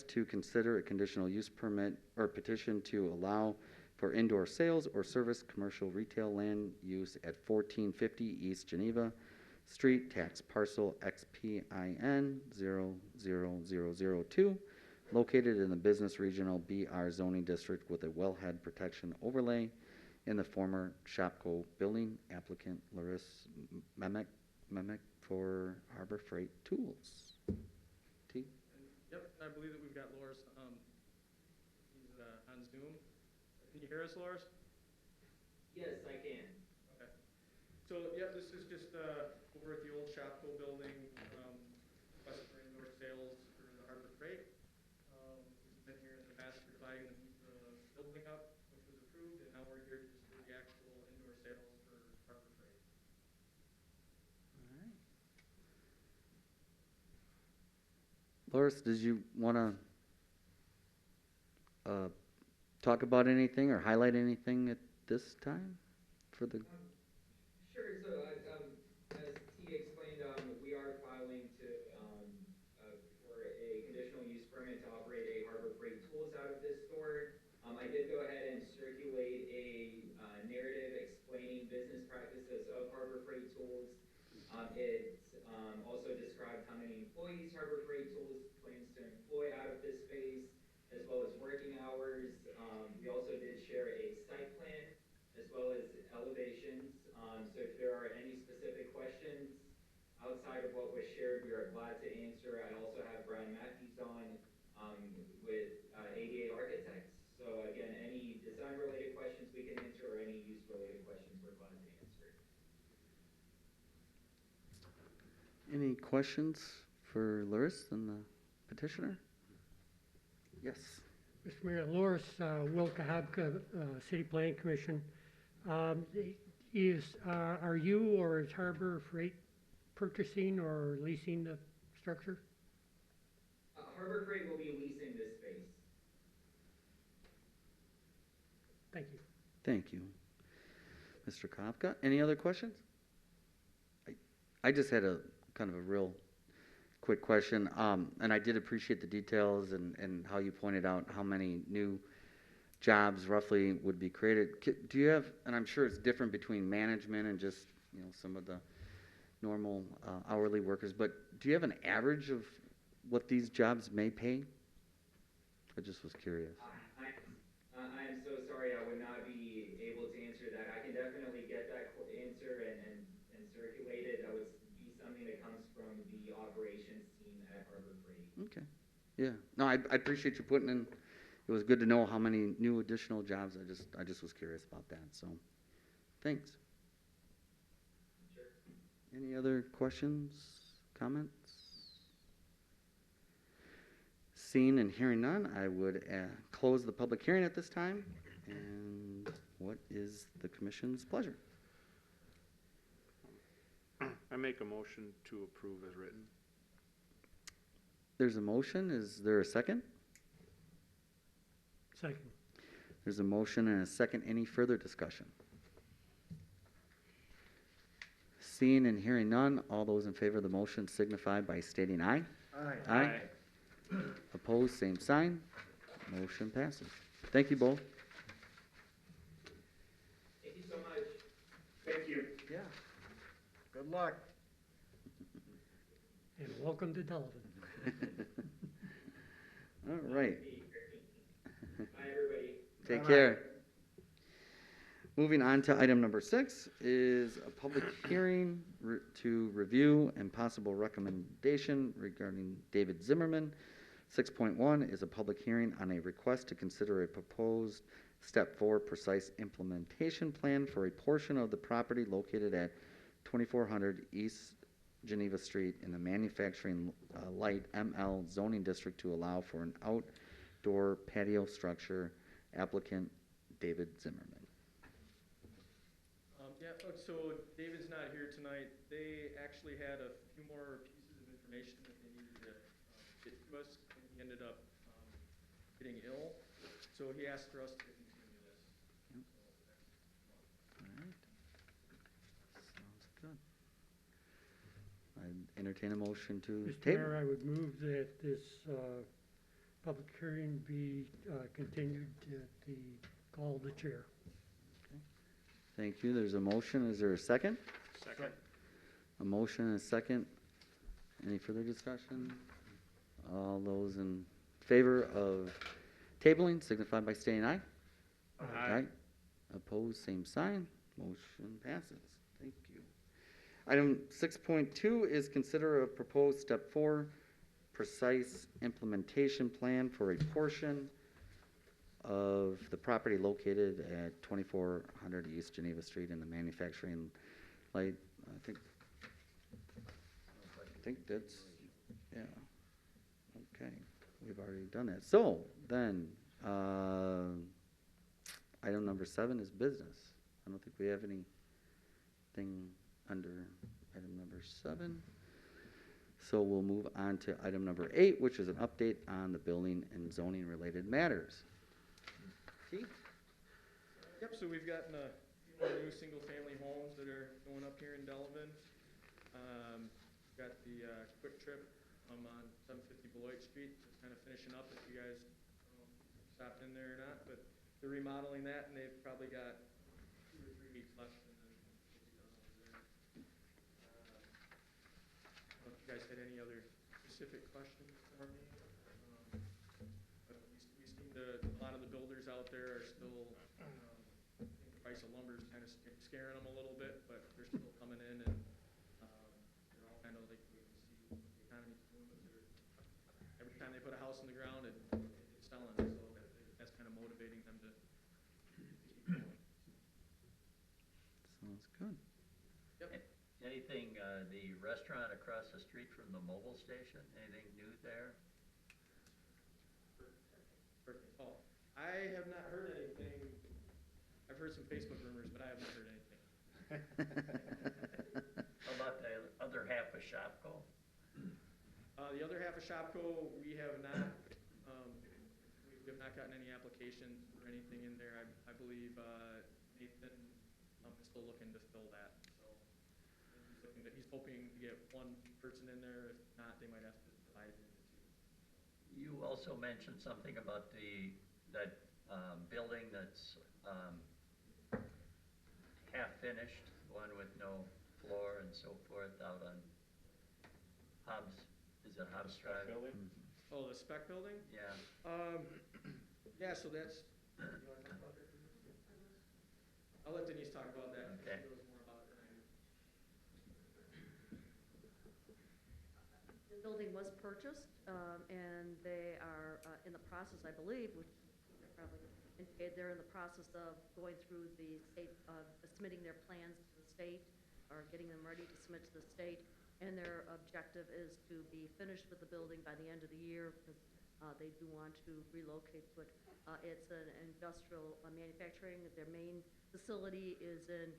to consider a conditional use permit or petition to allow for indoor sales or service commercial retail land use at 1450 East Geneva Street, tax parcel XPIN 00002, located in the Business Regional BR zoning district with a wellhead protection overlay in the former Shopko building. Applicant Larissa Memek for Harbor Freight Tools. T? Yep, and I believe that we've got Loris. He's on Zoom. Can you hear us, Loris? Yes, I can. Okay. So, yeah, this is just over at the old Shopko building, request for indoor sales for the Harbor Freight. We've been here in the past for dividing the building up, which was approved, and now we're here just for the actual indoor sales for Harbor Freight. All right. Loris, did you want to talk about anything or highlight anything at this time for the? Sure. So, as T explained, we are filing to for a conditional use permit to operate a Harbor Freight Tools out of this store. I did go ahead and circulate a narrative explaining business practices of Harbor Freight Tools. It also described how many employees Harbor Freight Tools plans to employ out of this space, as well as working hours. We also did share a site plan as well as elevations. So if there are any specific questions outside of what was shared, we are glad to answer. I also have Brian Matthews on with ADA Architects. So again, any design-related questions we can answer, or any use-related questions we're glad to answer. Any questions for Loris and the petitioner? Yes. Mr. Mayor, Loris Wilkahabka, City Planning Commission. Are you or is Harbor Freight purchasing or leasing the structure? Harbor Freight will be leasing this space. Thank you. Thank you. Mr. Kopka, any other questions? I just had a kind of a real quick question, and I did appreciate the details and how you pointed out how many new jobs roughly would be created. Do you have, and I'm sure it's different between management and just, you know, some of the normal hourly workers, but do you have an average of what these jobs may pay? I just was curious. I am so sorry, I would not be able to answer that. I can definitely get that answer and circulate it. That would be something that comes from the operations team at Harbor Freight. Okay. Yeah. No, I appreciate you putting in. It was good to know how many new additional jobs. I just was curious about that. So, thanks. Sure. Any other questions, comments? Seeing and hearing none, I would close the public hearing at this time. And what is the commission's pleasure? I make a motion to approve as written. There's a motion. Is there a second? Second. There's a motion and a second. Any further discussion? Seeing and hearing none, all those in favor of the motion signify by stating aye. Aye. Aye. Opposed, same sign. Motion passes. Thank you both. Thank you so much. Thank you. Yeah. Good luck. And welcome to Delavan. All right. Bye, everybody. Take Bye-bye. care. Moving on to item number 6 is a public hearing to review and possible recommendation regarding David Zimmerman. 6.1 is a public hearing on a request to consider a proposed Step 4 precise implementation plan for a portion of the property located at 2400 East Geneva Street in the Manufacturing Light ML zoning district to allow for an outdoor patio structure. Applicant David Zimmerman. Yeah, so David's not here tonight. They actually had a few more pieces of information that they needed to get to us, and he ended up getting ill. So he asked for us to continue this. Yep. All right. Sounds good. I entertain a motion to Mr. table. Mayor, I would move that this public hearing be continued at the call of the chair. Thank you. There's a motion. Is there a second? Second. A motion and a second. Any further discussion? All those in favor of tabling signify by saying aye. Aye. Opposed, same sign. Motion passes. Thank you. Item 6.2 is consider a proposed step 4 precise implementation plan for a portion of the property located at 2400 East Geneva Street in the manufacturing light. I think that's, yeah. Okay, we've already done that. So then, item number 7 is business. I don't think we have anything under item number 7. So we'll move on to item number 8, which is an update on the building and zoning related matters. Keith? Yep, so we've gotten a few more new single-family homes that are going up here in Delavan. Got the Quick Trip on 750 Beloit Street, just kind of finishing up if you guys stopped in there or not, but they're remodeling that and they've probably got 2 or 3 weeks left and then we'll be done over there. I don't know if you guys had any other specific questions for me. But we seem to, a lot of the builders out there are still, I think the price of lumber is kind of scaring them a little bit, but they're still coming in and they're all kind of like, we can see what the economy's doing, but every time they put a house in the ground, it's selling, so that's kind of motivating them to keep going. Sounds good. Yep. Anything, the restaurant across the street from the mobile station, anything new there? Perfect. Oh, I have not heard anything. I've heard some Facebook rumors, but I have not heard anything. How about the other half of Shopko? The other half of Shopko, we have not gotten any applications or anything in there. I believe Nathan is still looking to fill that. So he's hoping to get 1 person in there. If not, they might have to divide it into 2. You also mentioned something about that building that's half finished, one with no floor and so forth out on Hobbs, is it Hobbs Drive? Oh, the spec building? Yeah. Yeah, so that's, you want to talk about that, Denise? I'll let Denise talk about that. Okay. She knows more about it than I do. The building was purchased, and they are in the process, I believe, which they're probably indicated, they're in the process of going through the state, submitting their plans to the state, or getting them ready to submit to the state. And their objective is to be finished with the building by the end of the year, because they do want to relocate to it. It's an industrial manufacturing. Their main facility is in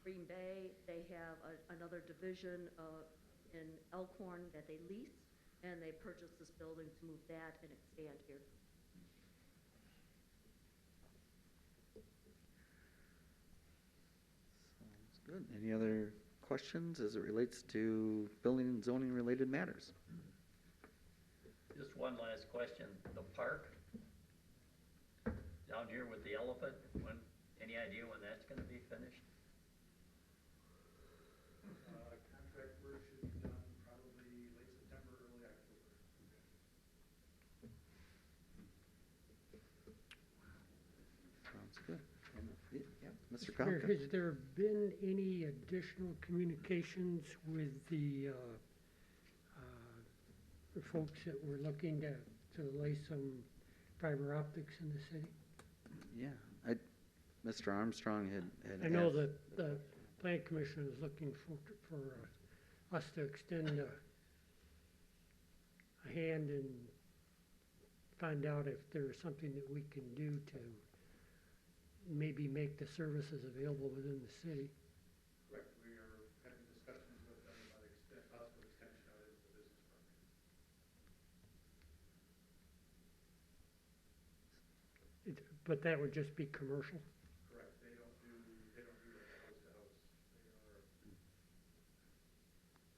Green Bay. They have another division in Elkhorn that they lease, and they purchased this building to move that and expand here. Sounds good. Any other questions as it relates to building and zoning related matters? Just one last question, the park down here with the elephant, any idea when that's gonna be finished? Contract work should be done probably late September, early October. Sounds good. Yeah, Mr. Mayor, Kopka? has there been any additional communications with the folks that were looking to lay some fiber optics in the city? Yeah, Mr. Armstrong had I know asked- that the plan commission is looking for us to extend a hand and find out if there's something that we can do to maybe make the services available within the city. Correct, we are having discussions with them about possible extension of it into the business park. But that would just be commercial? Correct, they don't do like house to house.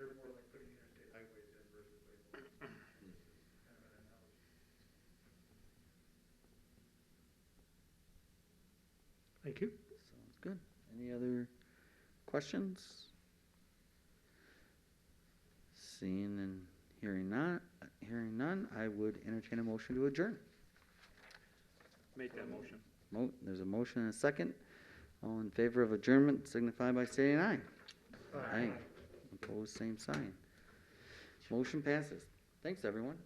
They're more like putting interstate highways in versus like, this is kind of an analogy. Thank you. Sounds good. Any other questions? Seeing and hearing none, I would entertain a motion to adjourn. Make that motion. There's a motion and a second. All in favor of adjournment signify by saying aye. Aye. Opposed, same sign. Motion passes. Thanks, everyone.